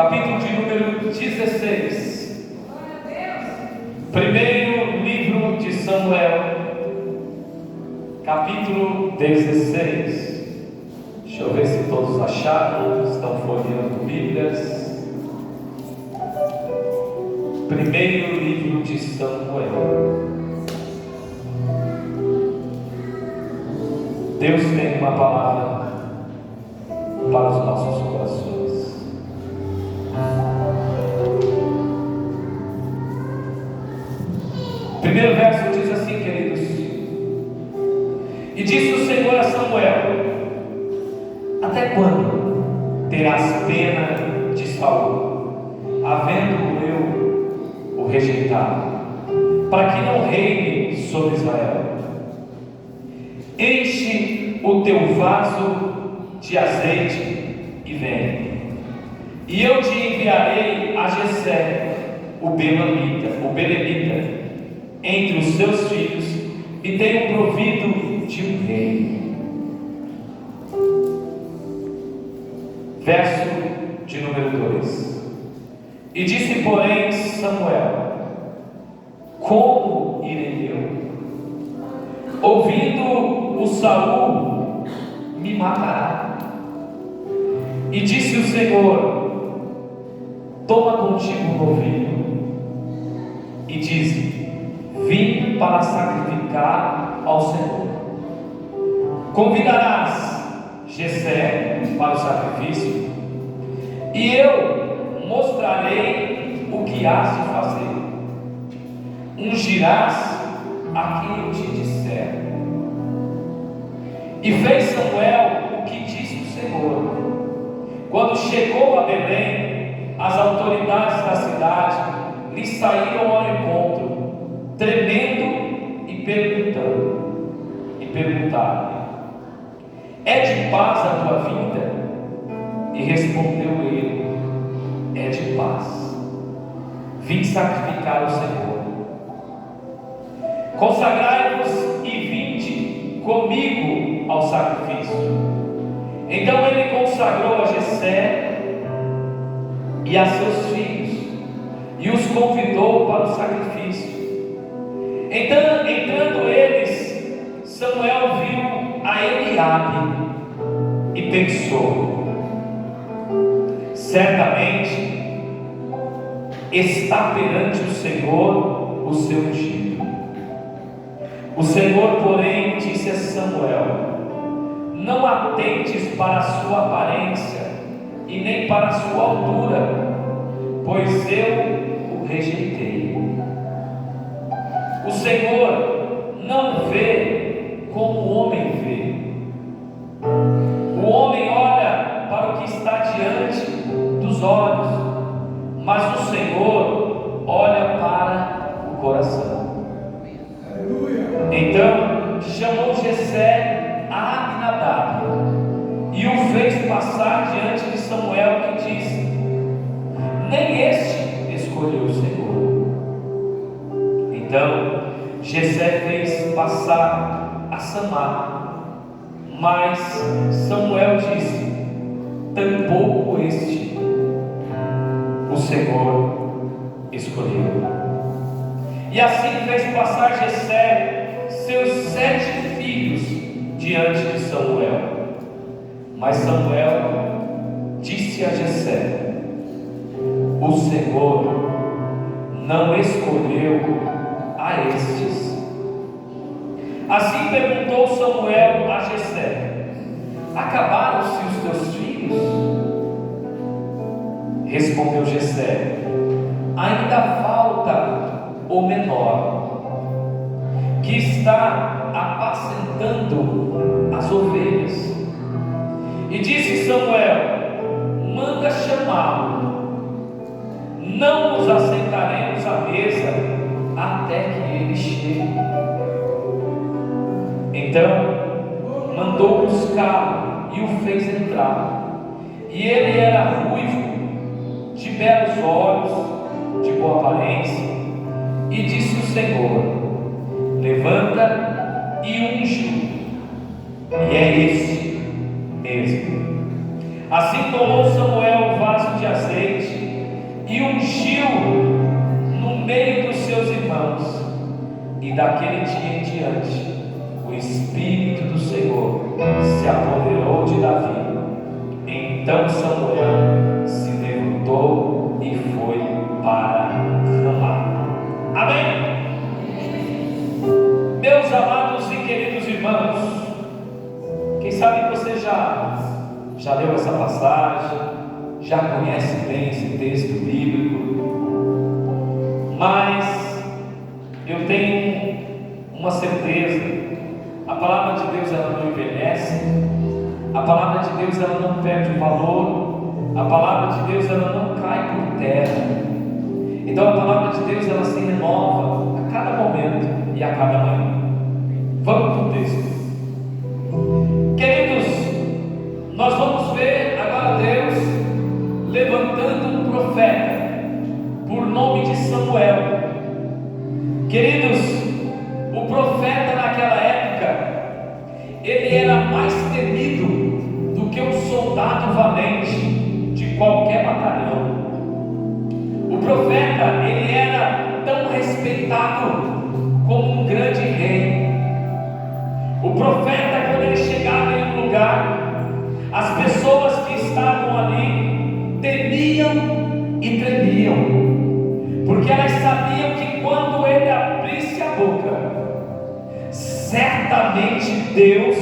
capítulo de número 16. Primeiro livro de Samuel, capítulo 16. Deixa eu ver se todos acharam, estão folheando Bíblias. Primeiro livro de Samuel. Deus tem uma palavra para os nossos corações. Primeiro verso diz assim, queridos: E disse o Senhor a Samuel: Até quando terás pena de Saul, havendo eu o rejeitado, para que não reine sobre Israel? Enche o teu vaso de azeite e vem, e eu te enviarei a Jessé, o belemita, entre os seus filhos, e tenho provido de um rei. Verso de número 2. E disse, porém, Samuel: Como irei eu? Ouvindo o Saul, me matará. E disse o Senhor: Toma contigo um novilho, e dize: Vim para sacrificar ao Senhor. Convidarás Jessé para o sacrifício, e eu mostrarei o que has de fazer. Ungirás a quem eu te disser. E fez Samuel o que disse o Senhor. Quando chegou a Belém, as autoridades da cidade lhe saíram ao encontro, tremendo e perguntaram-lhe: É de paz a tua vinda? E respondeu ele: É de paz. Vim sacrificar ao Senhor. Consagrai-vos e vinde comigo ao sacrifício. Então ele consagrou a Jessé e a seus filhos, e os convidou para o sacrifício. Então, entrando eles, Samuel viu a Eliabe e pensou: Certamente está perante o Senhor o seu ungido. O Senhor, porém, disse a Samuel: Não atentes para a sua aparência e nem para a sua altura, pois eu o rejeitei. O Senhor não vê como o homem vê. O homem olha para o que está diante dos olhos, mas o Senhor olha para o coração. Então chamou Jessé a Abinadab e o fez passar diante de Samuel, que disse: Nem este escolheu o Senhor. Então Jessé fez passar a Samar, mas Samuel disse: Tampouco este o Senhor escolheu. E assim fez passar Jessé seus 7 filhos diante de Samuel. Mas Samuel disse a Jessé: O Senhor não escolheu a estes. Assim perguntou Samuel a Jessé: Acabaram-se os teus filhos? Respondeu Jessé: Ainda falta o menor, que está apacentando as ovelhas. E disse Samuel: Manda chamá-lo, não nos assentaremos à mesa até que ele chegue. Então mandou buscá-lo e o fez entrar. E ele era ruivo, de belos olhos, de boa aparência. E disse o Senhor: Levanta e unge-o. E é este mesmo. Assim tomou Samuel o vaso de azeite E daquele dia em diante, o Espírito do Senhor se apoderou de Davi. Então Samuel se levantou e foi para Ramá. Amém? Meus amados e queridos irmãos, quem sabe você já leu essa passagem, já conhece bem esse texto bíblico, mas eu tenho uma certeza: a palavra de Deus ela não envelhece, a palavra de Deus ela não perde o valor, a palavra de Deus ela não cai por terra. Então a palavra de Deus ela se renova a cada momento e a cada manhã. Vamos para o texto. Queridos, nós vamos ver agora Deus levantando um profeta por nome de Samuel. Queridos, o profeta naquela época, ele era mais temido do que um soldado valente de qualquer batalhão. O profeta, ele era tão respeitado como um grande rei. O profeta, quando ele chegava em um lugar, as pessoas que estavam ali temiam e tremiam, porque elas sabiam que quando ele abrisse a boca, certamente Deus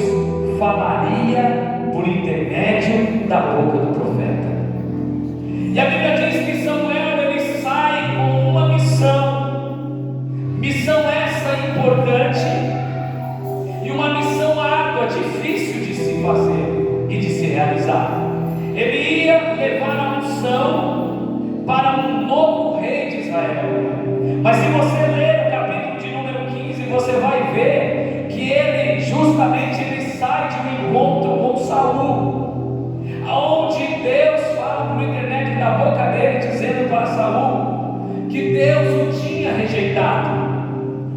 falaria por intermédio da boca do profeta. E a Bíblia diz que Samuel ele sai com uma missão essa importante, e uma missão árdua, difícil de se fazer e de se realizar. Ele ia levar a unção para um novo rei de Israel. Mas se você ler o capítulo de número 15, você vai ver que ele justamente ele sai de um encontro com Saul, onde Deus fala por intermédio da boca dele, dizendo para Saul que Deus o tinha rejeitado,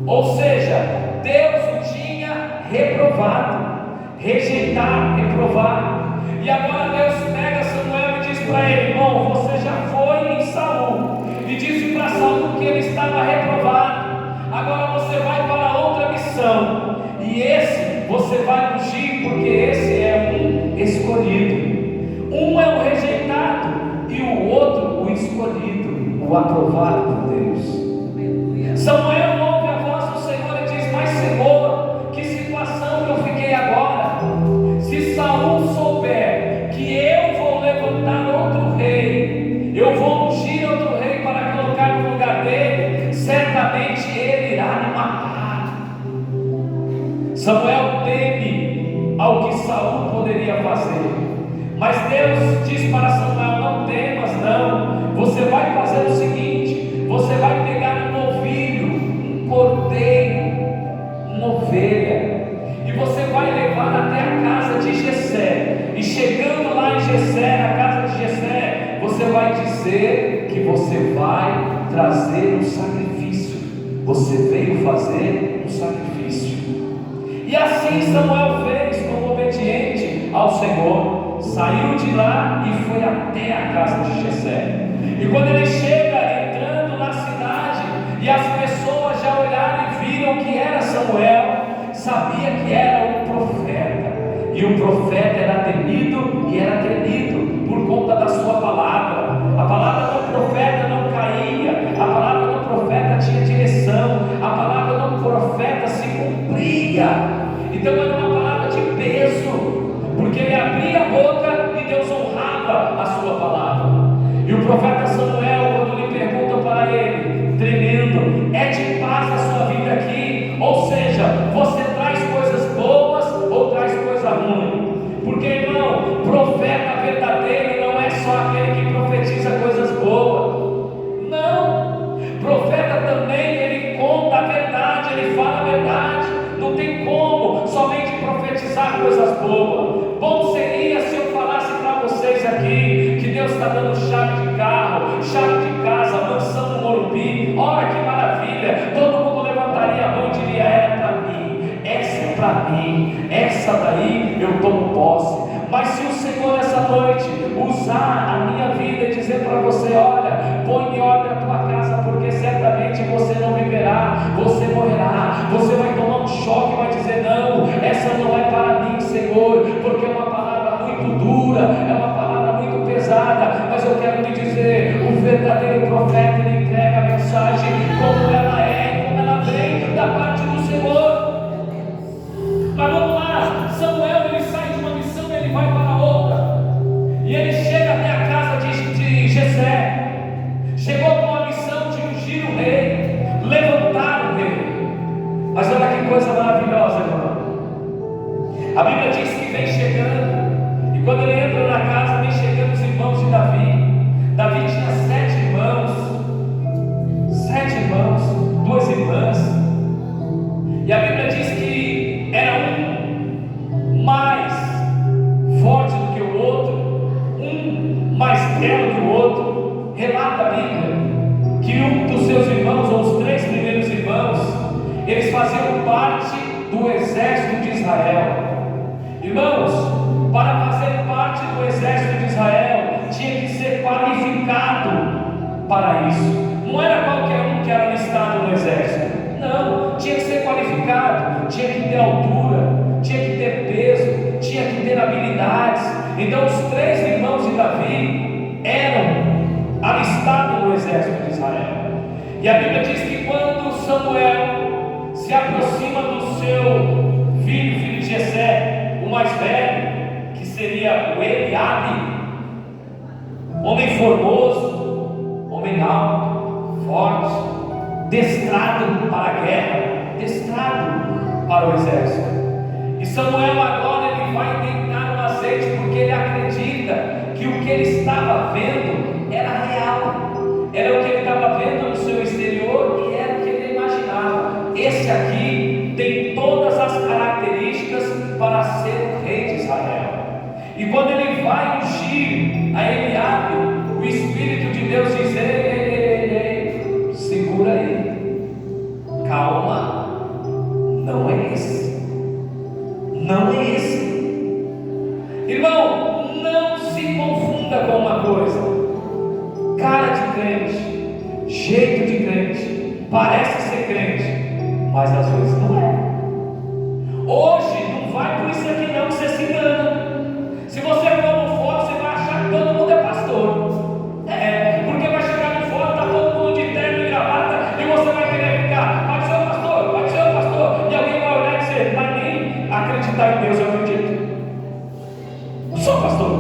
ou seja, Deus o tinha reprovado, rejeitado, reprovado. E agora Deus pega Samuel e diz para ele: irmão, você já foi em Saul e disse para Saul que ele estava reprovado. Agora você vai para outra missão, e esse você vai ungir, porque esse é um escolhido. Um é o rejeitado e o outro o escolhido, o aprovado por Deus. Samuel ouve a voz do Senhor e diz: mas Senhor, que situação que eu fiquei agora? Se Saul souber que eu vou levantar outro rei, eu vou ungir outro rei para colocar no lugar dele, certamente ele irá me matar. Samuel teme ao que Saul poderia fazer, mas Deus diz para Samuel: não temas não, você vai fazer o seguinte, você vai pegar um novilho, um cordeiro, uma ovelha, e você vai levar até a casa de Jessé, e chegando lá em Jessé, na casa de Jessé, você vai dizer que você vai trazer um sacrifício, você veio fazer um sacrifício. E assim Samuel fez, como obediente ao Senhor, saiu de lá e foi até a casa de Jessé. E quando ele chega entrando na cidade, e as pessoas já olharam e viram que era Samuel, sabia que era um profeta, e o profeta era temido e era temido por conta da sua palavra. A palavra do profeta não caía, a palavra do profeta tinha direção, a palavra do profeta se cumpria. Então era uma palavra de peso, porque ele abria a boca e Deus honrava a sua palavra. E o profeta Samuel, quando lhe perguntam para ele, tremendo: é de paz a sua vida aqui? Ou seja, você traz coisas boas ou traz coisa ruim? Porque, irmão, profeta verdadeiro não é só aquele que profetiza coisas boas. Não, profeta também, ele conta a verdade, ele fala a verdade. Não tem como somente profetizar coisas boas. Bom seria se eu falasse para vocês aqui que Deus está dando chave de carro, chave de casa, mansão no Morumbi. Olha que maravilha, todo mundo levantaria a mão e diria: era para mim, essa é para mim, essa daí eu tomo posse. Mas se o Senhor nessa noite usar a minha vida e dizer para você: olha, põe em ordem a tua casa, porque certamente você não viverá, você morrerá. Senhor, porque é uma palavra muito dura, é uma palavra muito pesada, mas eu quero te dizer, o verdadeiro profeta, ele entrega a mensagem como ela é, como ela vem da parte do Senhor. Mas vamos lá, Samuel, ele sai de uma missão e ele vai para outra, e ele chega até a casa de Jessé, chegou com a missão de ungir o rei, levantar o rei. Mas olha que coisa maravilhosa, irmão. A Bíblia diz que vem chegando, e quando ele entra na casa, vem chegando os irmãos de Davi. Davi tinha 7 irmãos, 2 irmãs, e a Bíblia diz que era um mais forte do que o outro, um mais belo que o outro. Relata a Bíblia que um dos seus irmãos, ou os 3 primeiros irmãos, eles faziam parte do exército de Israel. Irmãos, para fazer parte do exército de Israel, tinha que ser qualificado para isso. Não era qualquer um que era listado no exército. Não, tinha que ser qualificado, tinha que ter altura, tinha que ter peso, tinha que ter habilidades. Então os 3 irmãos de Davi eram alistados no exército de Israel. E a Bíblia diz que quando Samuel se aproxima do seu filho de Jessé, o mais velho, que seria o Eliabe, homem formoso, homem alto, forte, destrado para a guerra, destrado para o exército. E Samuel agora ele vai deitar no azeite, porque ele acredita que o que ele estava vendo era real, era o que ele estava vendo no seu exterior e era o que ele imaginava. Esse aqui tem todas as características para ser o rei de Israel. E quando ele vai ungir a Eliabe, o Espírito de Deus diz: ei, segura aí, calma, não é esse, não é esse. Irmão, não se confunda com uma coisa: cara de crente, jeito de crente, parece ser crente, mas às vezes não é. Hoje não vai por isso aqui não que você se engana. Se você for no fórum, você vai achar que todo mundo é pastor. Porque vai chegar no fórum, está todo mundo de terno e gravata, e você vai querer ficar: pode ser o pastor, pode ser o pastor. E alguém vai olhar e dizer: mas nem acreditar em Deus eu acredito, eu sou pastor.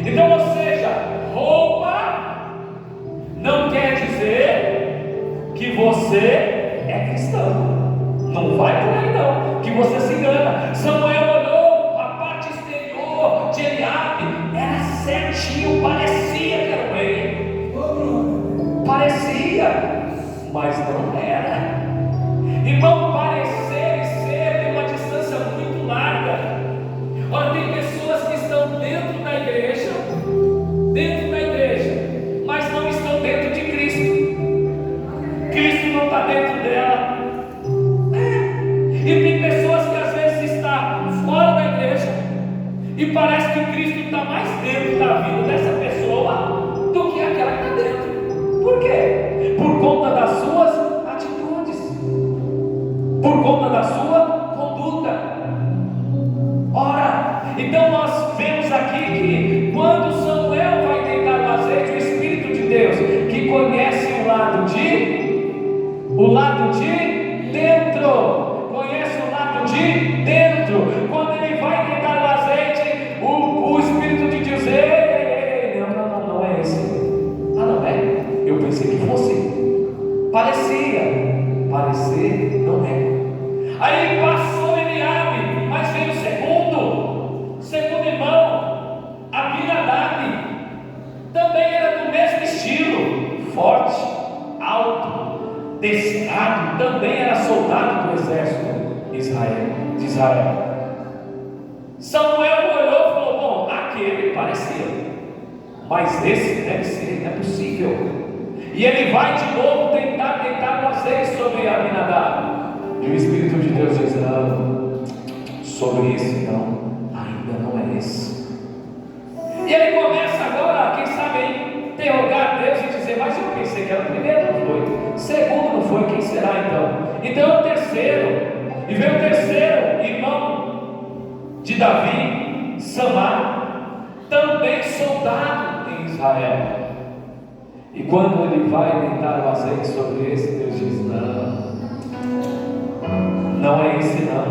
Então, ou seja, roupa não quer dizer que você é cristão. Não vai por aí não, que você se engana. Samuel olhou a parte exterior de Eliabe, era certinho, parecia que era o rei, parecia, mas não era. Irmão, parecer e ser tem uma distância muito larga. Olha, tem pessoas que estão dentro da igreja, mas não estão dentro de Cristo. Cristo não está dentro dela. E tem pessoas que às vezes estão fora da igreja e parece que Cristo está mais dentro da vida dessa pessoa do que aquela que está dentro. Por quê? Por conta das suas atitudes, por conta da sua conduta. Ora, então nós vemos aqui que quando Samuel vai deitar no azeite, o Espírito de Deus, que conhece o lado de dentro, conhece o lado de dentro, quando ele vai deitar no azeite, o Espírito de Deus: ei, não é esse. Não é? Eu pensei que fosse. Parecer não é. Aí passou Eliabe, mas veio o segundo irmão, Abinadab, também era do mesmo estilo, forte, alto, destrado, também era soldado do exército de Israel. Samuel olhou e falou: bom, aquele parecia, mas esse deve ser, não é possível. E ele vai de novo tentar deitar no azeite sobre Abinadab. E o Espírito de Deus diz: não, sobre esse não, ainda não é esse. E ele começa agora, quem sabe, interrogar Deus e dizer: mas eu pensei que era o primeiro, não foi? Segundo não foi, quem será então? Então é o terceiro. E veio o terceiro irmão de Davi, Israel. E quando ele vai deitar o azeite sobre esse, Deus diz: não é esse não.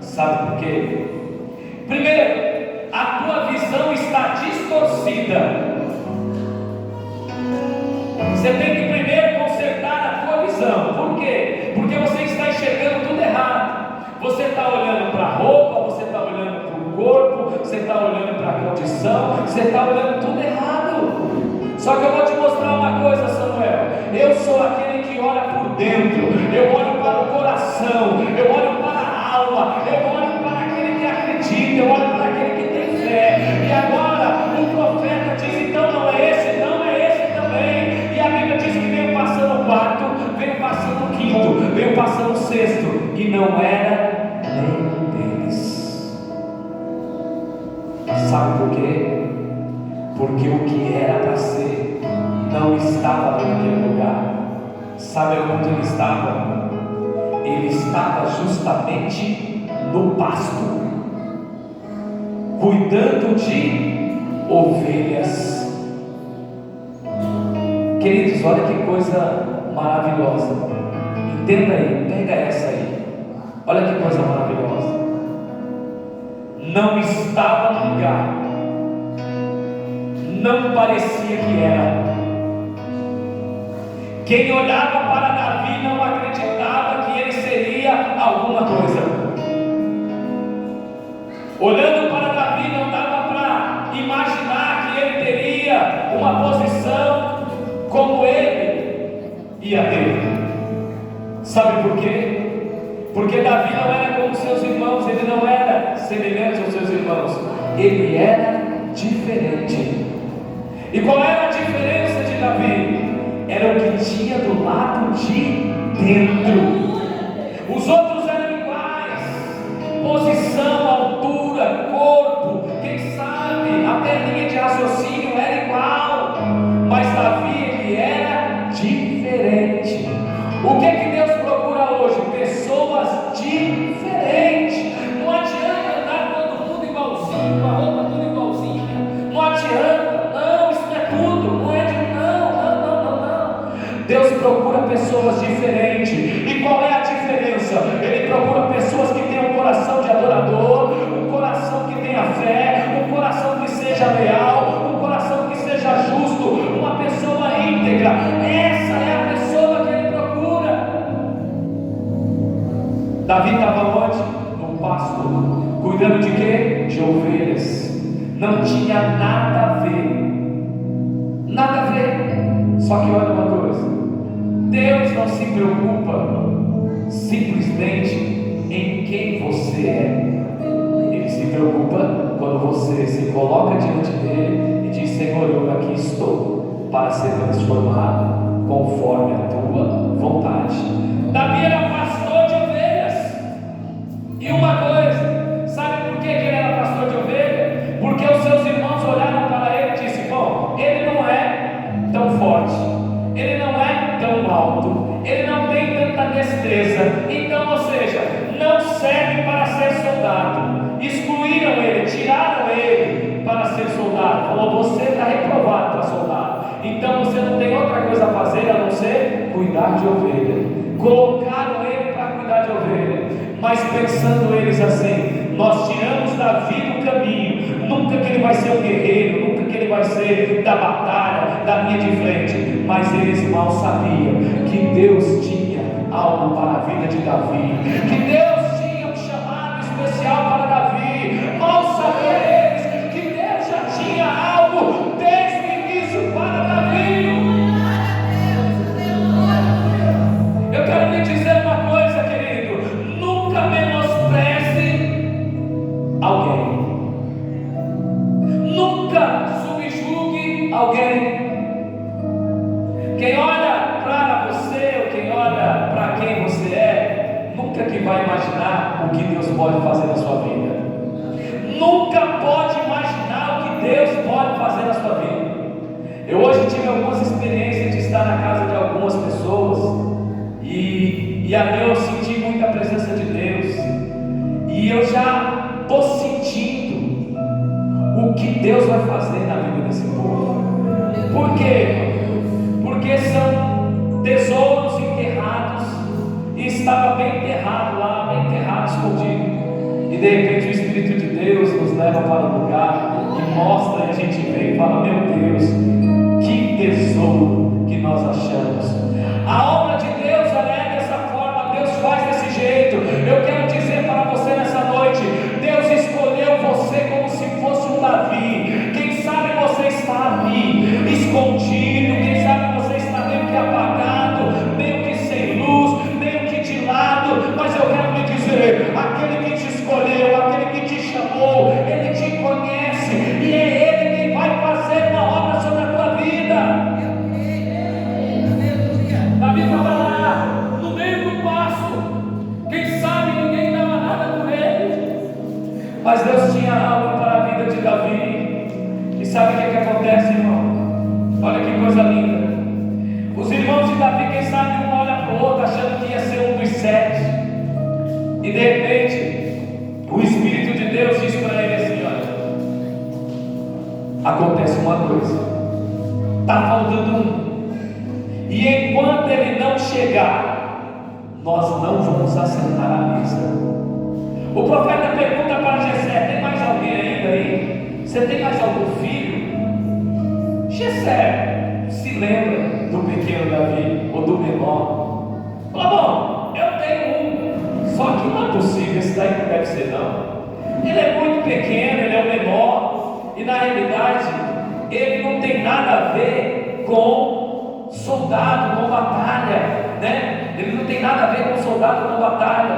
Sabe por quê? Primeiro, a tua visão está distorcida. Você tem que primeiro consertar a tua visão. Por quê? Porque você está enxergando tudo errado. Você está olhando para a roupa, você está olhando para o corpo, você está olhando para a condição, você está olhando tudo errado. Só que eu vou te mostrar uma coisa, Samuel. Eu sou aquele que olha por dentro. Eu olho para o coração, eu olho para a alma, eu olho para aquele que acredita, eu olho para aquele que tem fé. E agora o profeta diz: então não é esse, não é esse também. E a Bíblia diz que veio passando o quarto, veio passando o quinto, veio passando o sexto, e não era nenhum deles. Sabe por quê? Porque o que era para ser não estava naquele lugar. Sabe onde ele estava? Ele estava justamente no pasto, cuidando de ovelhas. Queridos, olha que coisa maravilhosa. Entenda aí, pega essa aí. Olha que coisa maravilhosa. Não estava no lugar, não parecia que era. Quem olhava para Davi não acreditava que ele seria alguma coisa. Olhando para Davi não dava para imaginar que ele teria uma posição como ele ia ter. Sabe por quê? Porque Davi não era como seus irmãos, ele não era semelhante aos seus irmãos, ele era diferente. E qual era a diferença de Davi? Era o que tinha do lado de dentro. Os outros eram iguais: posição, altura, corpo, quem sabe até a linha de raciocínio era igual. Mas Davi, ele era diferente. O que Deus procura hoje? Pessoas diferentes. Não adianta andar todo mundo igualzinho, com a roupa tudo igualzinha. Não adianta, não, isso não é tudo. Não é de não. Deus procura pessoas diferentes. E qual é a diferença? Ele procura pessoas que tenham um coração de adorador, um coração que tenha fé, um coração que seja leal, um coração que seja justo, uma pessoa íntegra. Essa é a pessoa que ele procura. Davi estava onde? No pasto, cuidando de quê? De ovelhas. Não tinha nada a ver. Nada a ver. Só que olha uma coisa: Deus não se preocupa simplesmente em quem você é. Ele se preocupa quando você se coloca diante dele e diz: Senhor, eu aqui estou para ser transformado conforme a tua vontade. Davi era pastor de ovelhas. E uma coisa, sabe por que ele era pastor de ovelha? Porque os seus irmãos olharam para ele e disseram: bom, ele não é tão forte, ele não é tão alto, ele não tem tanta destreza, então, ou seja, não serve para ser soldado. Excluíram ele, tiraram ele para ser soldado. Falou: você está reprovado para soldado, então você não tem outra coisa a fazer a não ser cuidar de ovelha. Colocaram ele para cuidar de ovelha, mas pensando eles assim: nós tiramos Davi do caminho, nunca que ele vai ser um guerreiro, nunca que ele vai ser da batalha, da linha de frente. Mas eles mal sabiam que Deus tinha algo para a vida de Davi, que Deus tinha um chamado especial para Davi. Mal sabiam eles que Deus já tinha algo desde o início para Davi. Eu quero lhe dizer uma coisa, querido: nunca menospreze alguém, nunca subjugue alguém. Quem olha para você, ou quem olha para quem você é, nunca que vai imaginar o que Deus pode fazer na sua vida. Nunca pode imaginar o que Deus pode fazer na sua vida. Eu hoje tive algumas experiências de estar na casa de algumas pessoas e ali eu senti muita presença de Deus, e eu já estou sentindo o que Deus vai fazer na vida desse povo. e fala: meu Deus, que tesouro que nós achamos. A obra de Deus, ela é dessa forma, Deus faz desse jeito. Eu quero dizer para você nessa noite: Deus escolheu você como se fosse um Davi. Quem sabe você está ali, escondido, quem sabe você está meio que apagado, meio que sem luz, meio que de lado, mas eu quero lhe dizer: aquele que te escolheu, aquele que te chamou, ele te conhece, e é ele quem vai fazer uma obra sobre a tua vida. Davi estava lá, no meio do pasto, quem sabe ninguém dava nada por ele, mas Deus tinha algo para a vida de Davi. E sabe o que acontece, irmão? Olha que coisa linda. Os irmãos de Davi, quem sabe um olha para o outro achando que ia ser um dos 7, e de repente o Espírito de Deus diz para ele assim: olha, acontece uma coisa, está faltando um, e enquanto ele não chegar, nós não vamos assentar à mesa. O profeta pergunta para Jessé: tem mais alguém ainda aí? Você tem mais algum filho? Jessé se lembra do pequeno Davi, ou do menor. Fala: bom, eu tenho um, só que não é possível, esse daí não deve ser não. Ele é muito pequeno, ele é o menor, e na realidade ele não tem nada a ver com soldado, com batalha, né? Ele não tem nada a ver com soldado, com batalha.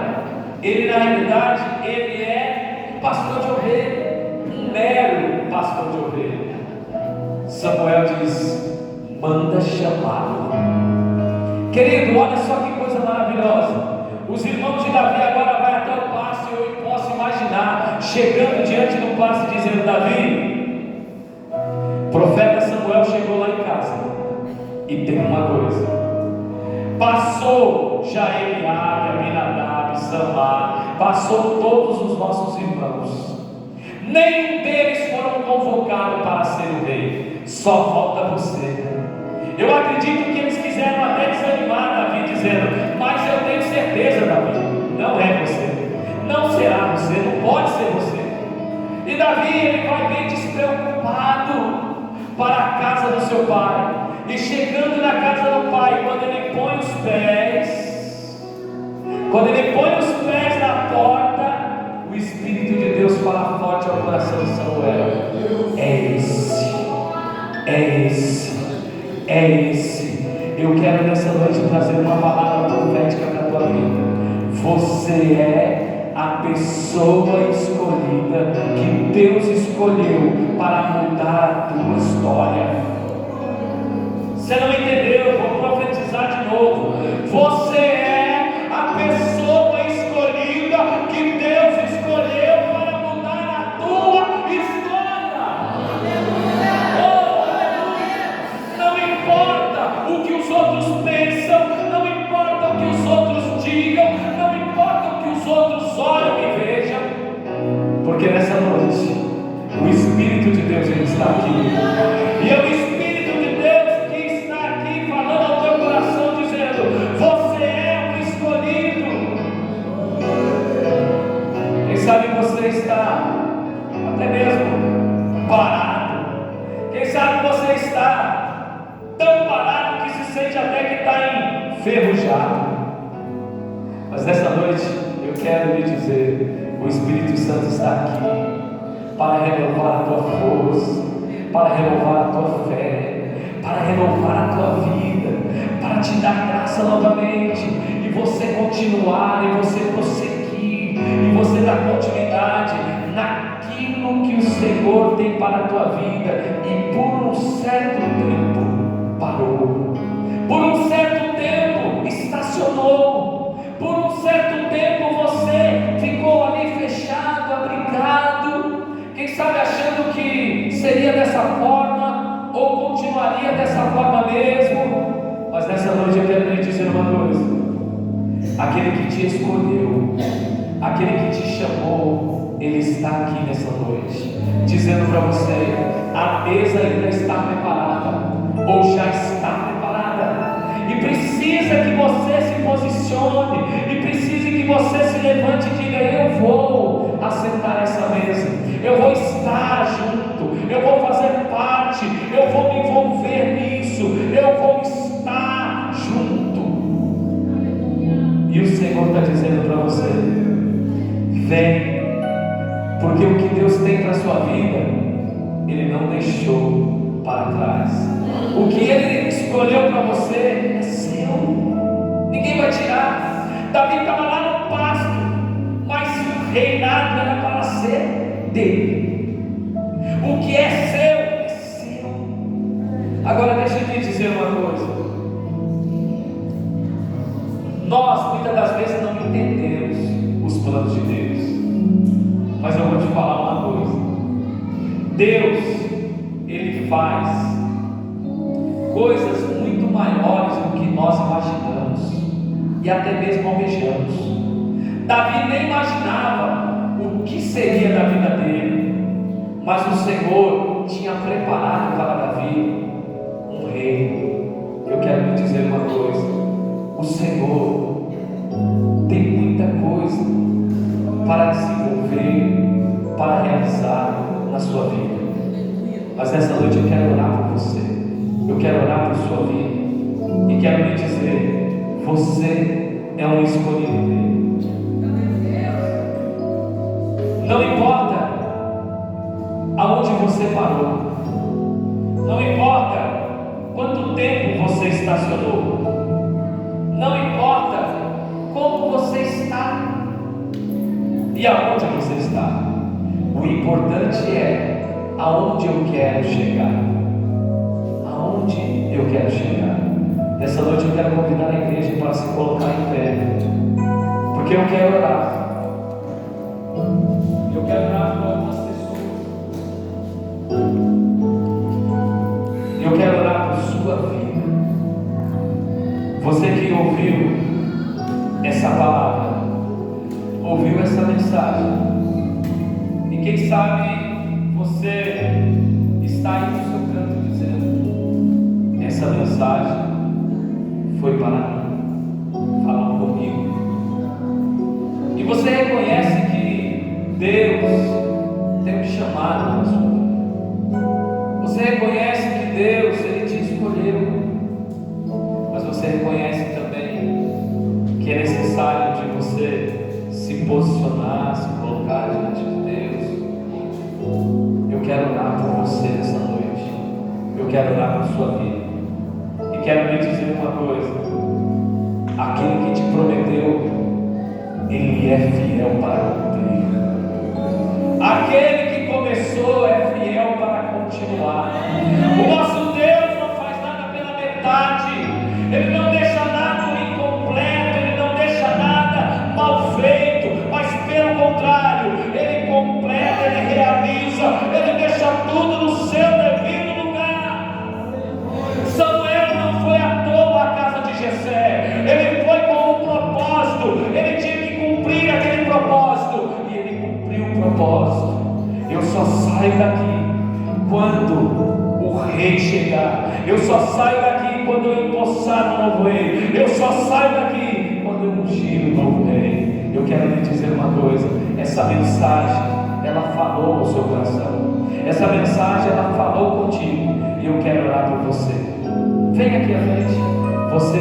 Ele na realidade, ele é um pastor de ovelha, um mero pastor de ovelha. Samuel diz: manda chamá-lo. Querido, olha só que coisa maravilhosa. Os irmãos de Davi agora vai até o pasto, e eu posso imaginar chegando diante do pasto e dizendo: Davi, o profeta Samuel chegou lá em casa, e tem uma coisa: passou já Eliabe, Abinadab, Samar, passou todos os nossos irmãos, nenhum deles foram convocados para ser o rei, só falta você. Eu acredito que eles quiseram até desanimar Davi, dizendo: mas eu tenho certeza, Davi, não é você, não será você, não pode ser você. E Davi, ele vai bem despreocupado para a casa do seu pai. E chegando na casa do pai, quando ele põe os pés na porta, o Espírito de Deus fala forte ao coração de Samuel: é esse. Eu quero nessa noite trazer uma palavra profética para a tua vida. Você é a pessoa escolhida que Deus escolheu para mudar a tua história. Você não entendeu? Eu vou profetizar de novo. Você é a pessoa escolhida que Deus escolheu para mudar a tua história. Oh, não importa o que os outros pensam, não importa o que os outros digam, não importa o que os outros olham e vejam, porque nessa noite o Espírito de Deus, ele está aqui, e é o Espírito de Deus falando ao teu coração, dizendo: você é um escolhido. Quem sabe você está até mesmo parado. Quem sabe você está tão parado que se sente até que está enferrujado. Mas nessa noite eu quero lhe dizer: o Espírito Santo está aqui para renovar a tua força, para renovar a tua fé, para renovar a tua vida, para te dar graça novamente, e você continuar, e você prosseguir, e você dar continuidade naquilo que o Senhor tem para a tua vida. E por um certo tempo parou, por um certo tempo estacionou, por um certo tempo você ficou ali fechado, abrigado, quem sabe achando que seria dessa forma, ou continuaria dessa forma mesmo. Mas nessa noite eu quero lhe dizer uma coisa: aquele que te escolheu, aquele que te chamou, ele está aqui nessa noite, dizendo para você: a mesa ainda está preparada, ou já está preparada, e precisa que você se posicione, e precisa que você se levante e diga: eu vou assentar essa mesa, eu vou estar junto, eu vou fazer parte para você: vem, porque o que Deus tem para a sua vida, Ele não deixou para trás. O que Ele escolheu para você é seu, ninguém vai tirar. Davi estava lá no pasto, mas o reinado era para ser dele. O que é seu, é seu. Agora deixa eu te dizer uma coisa: nós muitas das vezes não entendemos os planos de Deus, mas eu vou te falar uma coisa: Deus, Ele faz coisas muito maiores do que nós imaginamos e até mesmo almejamos. Davi nem imaginava o que seria da vida dele, mas o Senhor tinha preparado para Davi um rei. Eu quero lhe dizer uma coisa: o Senhor tem muita coisa para desenvolver, para realizar na sua vida. Mas nessa noite eu quero orar por você, eu quero orar por sua vida, e quero lhe dizer: você é um escolhido dele. Não importa aonde você parou, não importa quanto tempo você estacionou, não importa como você está e aonde você está. O importante é aonde eu quero chegar. Aonde eu quero chegar. Nessa noite eu quero convidar a igreja para se colocar em pé, porque eu quero orar. Eu quero orar por algumas pessoas. Eu quero orar por sua vida. Você que ouviu essa palavra, ouviu essa mensagem, e quem sabe você está aí no seu canto dizendo: essa mensagem foi para mim, falou comigo. E você reconhece que Deus tem um chamado para a sua vida. Você reconhece que Deus, Ele te escolheu. Mas você reconhece também que é necessário de você se posicionar, se colocar diante de Deus. Eu quero orar por você nessa noite. Eu quero orar por sua vida. E quero lhe dizer uma coisa: aquele que te prometeu, Ele é fiel para cumprir. Aquele que começou é fiel para continuar. O nosso Deus não faz nada pela metade. Ele não deixa nada incompleto, Ele não deixa nada mal feito, mas pelo contrário, Ele completa, Ele realiza, Ele deixa tudo no seu devido lugar. Samuel não foi à toa à casa de Jessé, ele foi com um propósito, ele tinha que cumprir aquele propósito, e ele cumpriu o propósito. Eu só saio daqui quando o rei chegar. Eu só saio daqui quando eu empossar o novo rei. Eu só saio daqui quando eu ungir o novo rei. Eu quero lhe dizer uma coisa: essa mensagem, ela falou ao seu coração. Essa mensagem, ela falou contigo. E eu quero orar por você. Vem aqui à frente. Você,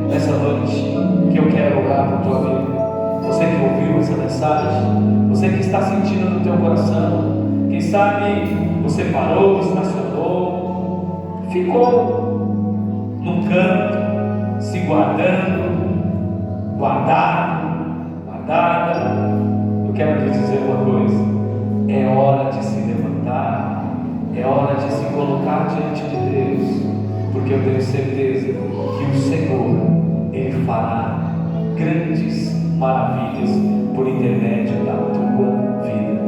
nessa noite, que eu quero orar por tua vida. Você que ouviu essa mensagem, você que está sentindo no teu coração, quem sabe você parou, estacionou, ficou num canto, se guardando, guardada. Eu quero te dizer uma coisa: é hora de se levantar, é hora de se colocar diante de Deus, porque eu tenho certeza que o Senhor, Ele fará grandes maravilhas por intermédio da tua vida.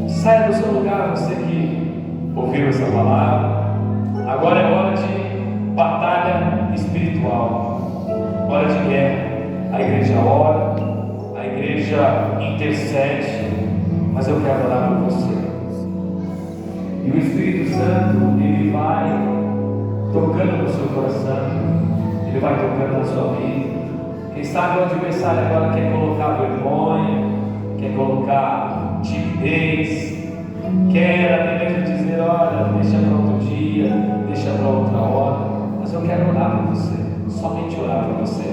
Saia do seu lugar, você que ouviu essa palavra. Agora é hora de batalha espiritual, hora de guerra. A igreja ora, a igreja intercede, mas eu quero orar por você. E o Espírito Santo, Ele vai tocando no seu coração, Ele vai tocando na sua vida. Quem sabe o adversário agora quer colocar vergonha, quer colocar timidez, quer até mesmo dizer: olha, deixa para outro dia, deixa para outra hora. Mas eu quero orar por você, somente orar por você,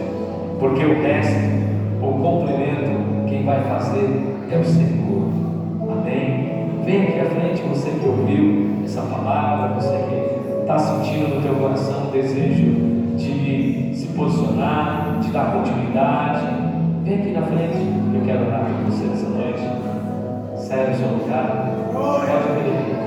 porque o mestre, o complemento, quem vai fazer é o Senhor. Amém? Vem aqui à frente, você que ouviu essa palavra, você que está sentindo no teu coração o desejo de se posicionar, de dar continuidade. Vem aqui na frente, que eu quero orar por você nessa noite. Sério, seu lugar. Pode vir.